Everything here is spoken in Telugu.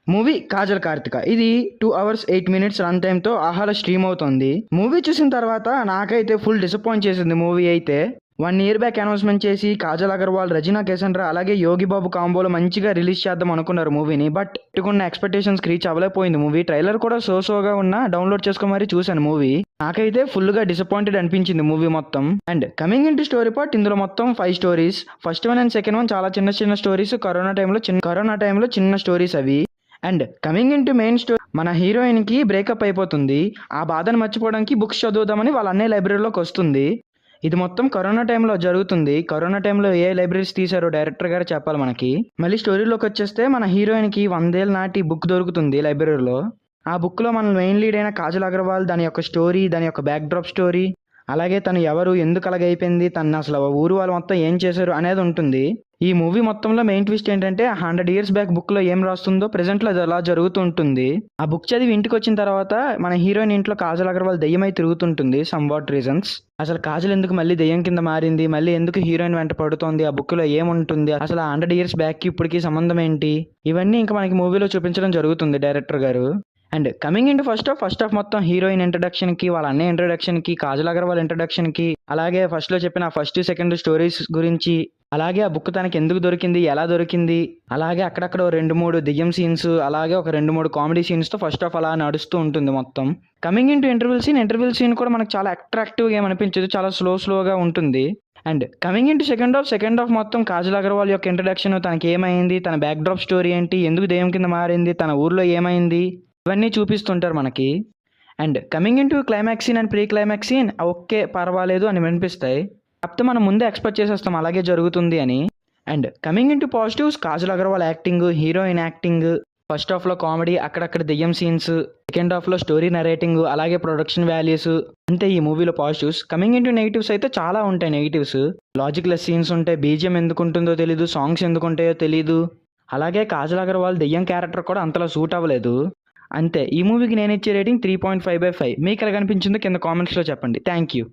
మూవీ కాజల్ కార్తిక. ఇది 2 అవర్స్ 8 మినిట్స్ రన్ టైమ్‌తో ఆహాలో స్ట్రీమ్ అవుతోంది. మూవీ చూసిన తర్వాత నాకైతే ఫుల్ డిసప్పాయింట్ చేసింది మూవీ అయితే. 1 ఇయర్ బ్యాక్ అనౌన్స్‌మెంట్ చేసి కాజల్ అగర్వాల్, రజీనా కేసండ్రా అలాగే యోగి బాబు కాంబోలో మంచిగా రిలీజ్ చేద్దాం అనుకున్నారు మూవీని. బట్ పెట్టుకున్న ఎక్స్‌పెక్టేషన్స్‌కి రీచ్ అవ్వలేకపోయింది మూవీ. ట్రైలర్ కూడా సోగా ఉన్నా డౌన్‌లోడ్ చేసుకొని మరీ చూశాను మూవీ. నాకైతే ఫుల్‌గా డిసప్పాయింటెడ్ అనిపించింది మూవీ మొత్తం. And coming into story part, ఇందులో మొత్తం 5 stories. First one and second one చాలా చిన్న స్టోరీస్. కరోనా టైంలో చిన్న స్టోరీస్ అవి. And coming in to main story, మన హీరోయిన్కి బ్రేకప్ అయిపోతుంది. ఆ బాధను మర్చిపోవడానికి బుక్స్ చదువుదామని వాళ్ళ అన్నయ్య లైబ్రరీలోకి వస్తుంది. ఇది మొత్తం కరోనా టైంలో జరుగుతుంది. కరోనా టైంలో ఏ లైబ్రరీస్ తీశారో డైరెక్టర్ గారు చెప్పాలి మనకి. మళ్ళీ స్టోరీలోకి వచ్చేస్తే మన హీరోయిన్కి 100 ఏళ్ళ నాటి బుక్ దొరుకుతుంది లైబ్రరీలో. ఆ బుక్లో మన మెయిన్ లీడ్ అయిన కాజల్ అగర్వాల్, దాని యొక్క స్టోరీ, దాని యొక్క బ్యాక్ డ్రాప్ స్టోరీ, అలాగే తను ఎవరు, ఎందుకు అలాగైపోయింది, తను అసలు ఊరు వాళ్ళు మొత్తం ఏం చేశారు అనేది ఉంటుంది. ఈ మూవీ మొత్తంలో మెయిన్ ట్విస్ట్ ఏంటంటే 100 ఇయర్స్ బ్యాక్ బుక్లో ఏం రాస్తుందో ప్రెజెంట్లో అది అలా జరుగుతూ ఉంటుంది. ఆ బుక్ చదివి ఇంటికి వచ్చిన తర్వాత మన హీరోయిన్ ఇంట్లో కాజల్ అగర్వాల్ దెయ్యమై తిరుగుతుంటుంది సమ్ వాట్ రీజన్స్. అసలు కాజల్ ఎందుకు మళ్ళీ దెయ్యం కింద మారింది, మళ్ళీ ఎందుకు హీరోయిన్ వెంట పడుతోంది, ఆ బుక్లో ఏముంటుంది, అసలు 100 ఇయర్స్ బ్యాక్కి ఇప్పటికి సంబంధం ఏంటి, ఇవన్నీ ఇంకా మనకి మూవీలో చూపించడం జరుగుతుంది డైరెక్టర్ గారు. And coming into first half మొత్తం హీరోయిన్ ఇంట్రడక్షన్కి, వాళ్ళ అన్నయ్య ఇంట్రడక్షన్కి, కాజల్ అగర్వాల్ ఇంట్రడక్షన్కి, అలాగే ఫస్ట్లో చెప్పిన ఫస్ట్ సెకండ్ స్టోరీస్ గురించి, అలాగే ఆ బుక్ తనకి ఎందుకు దొరికింది, ఎలా దొరికింది, అలాగే అక్కడక్కడ 2-3 దెయ్యం సీన్స్, అలాగే ఒక 2-3 కామెడీ సీన్స్తో ఫస్ట్ హాఫ్ అలా నడుస్తూ ఉంటుంది మొత్తం. కమింగ్ ఇంటూ ఇంటర్వెల్ సీన్ కూడా మనకు చాలా అట్రాక్టివ్గా ఏమనిపించదు, చాలా స్లోగా ఉంటుంది. And coming into second half మొత్తం కాజల్ అగర్వాల్ యొక్క ఇంట్రడక్షన్, తనకి ఏమైంది, తన బ్యాక్ డ్రాప్ స్టోరీ ఏంటి, ఎందుకు దెయ్యం కింద మారింది, తన ఊర్లో ఏమైంది, ఇవన్నీ చూపిస్తుంటారు మనకి. And coming into climax scene and pre climax scene okay పర్వాలేదు అని వినిపిస్తాయి. కాకపోతే మనం ముందే ఎక్స్పెక్ట్ చేసేస్తాం అలాగే జరుగుతుంది అని. And coming into positives, Kajal Agarwal acting, heroine acting, first హాఫ్లో కామెడీ, అక్కడక్కడ దెయ్యం సీన్స్, సెకండ్ హాఫ్లో స్టోరీ నరేటింగ్, అలాగే ప్రొడక్షన్ వాల్యూస్, అంతే ఈ మూవీలో పాజిటివ్స్. కమింగ్ ఇంటూ నెగిటివ్స్ అయితే చాలా ఉంటాయి నెగిటివ్స్. లాజిక్లెస్ సీన్స్ ఉంటాయి, బీజిఎం ఎందుకు ఉంటుందో తెలీదు, సాంగ్స్ ఎందుకు ఉంటాయో తెలీదు, అలాగే కాజల్ అగర్వాల్ దెయ్యం క్యారెక్టర్ కూడా అంతలా సూట్ అవ్వలేదు. అంతే, ఈ మూవీకి నేను ఇచ్చే రేటింగ్ 3.5/5. మీకు ఎలా కనిపించిందో కింద కామెంట్స్లో చెప్పండి. Thank you.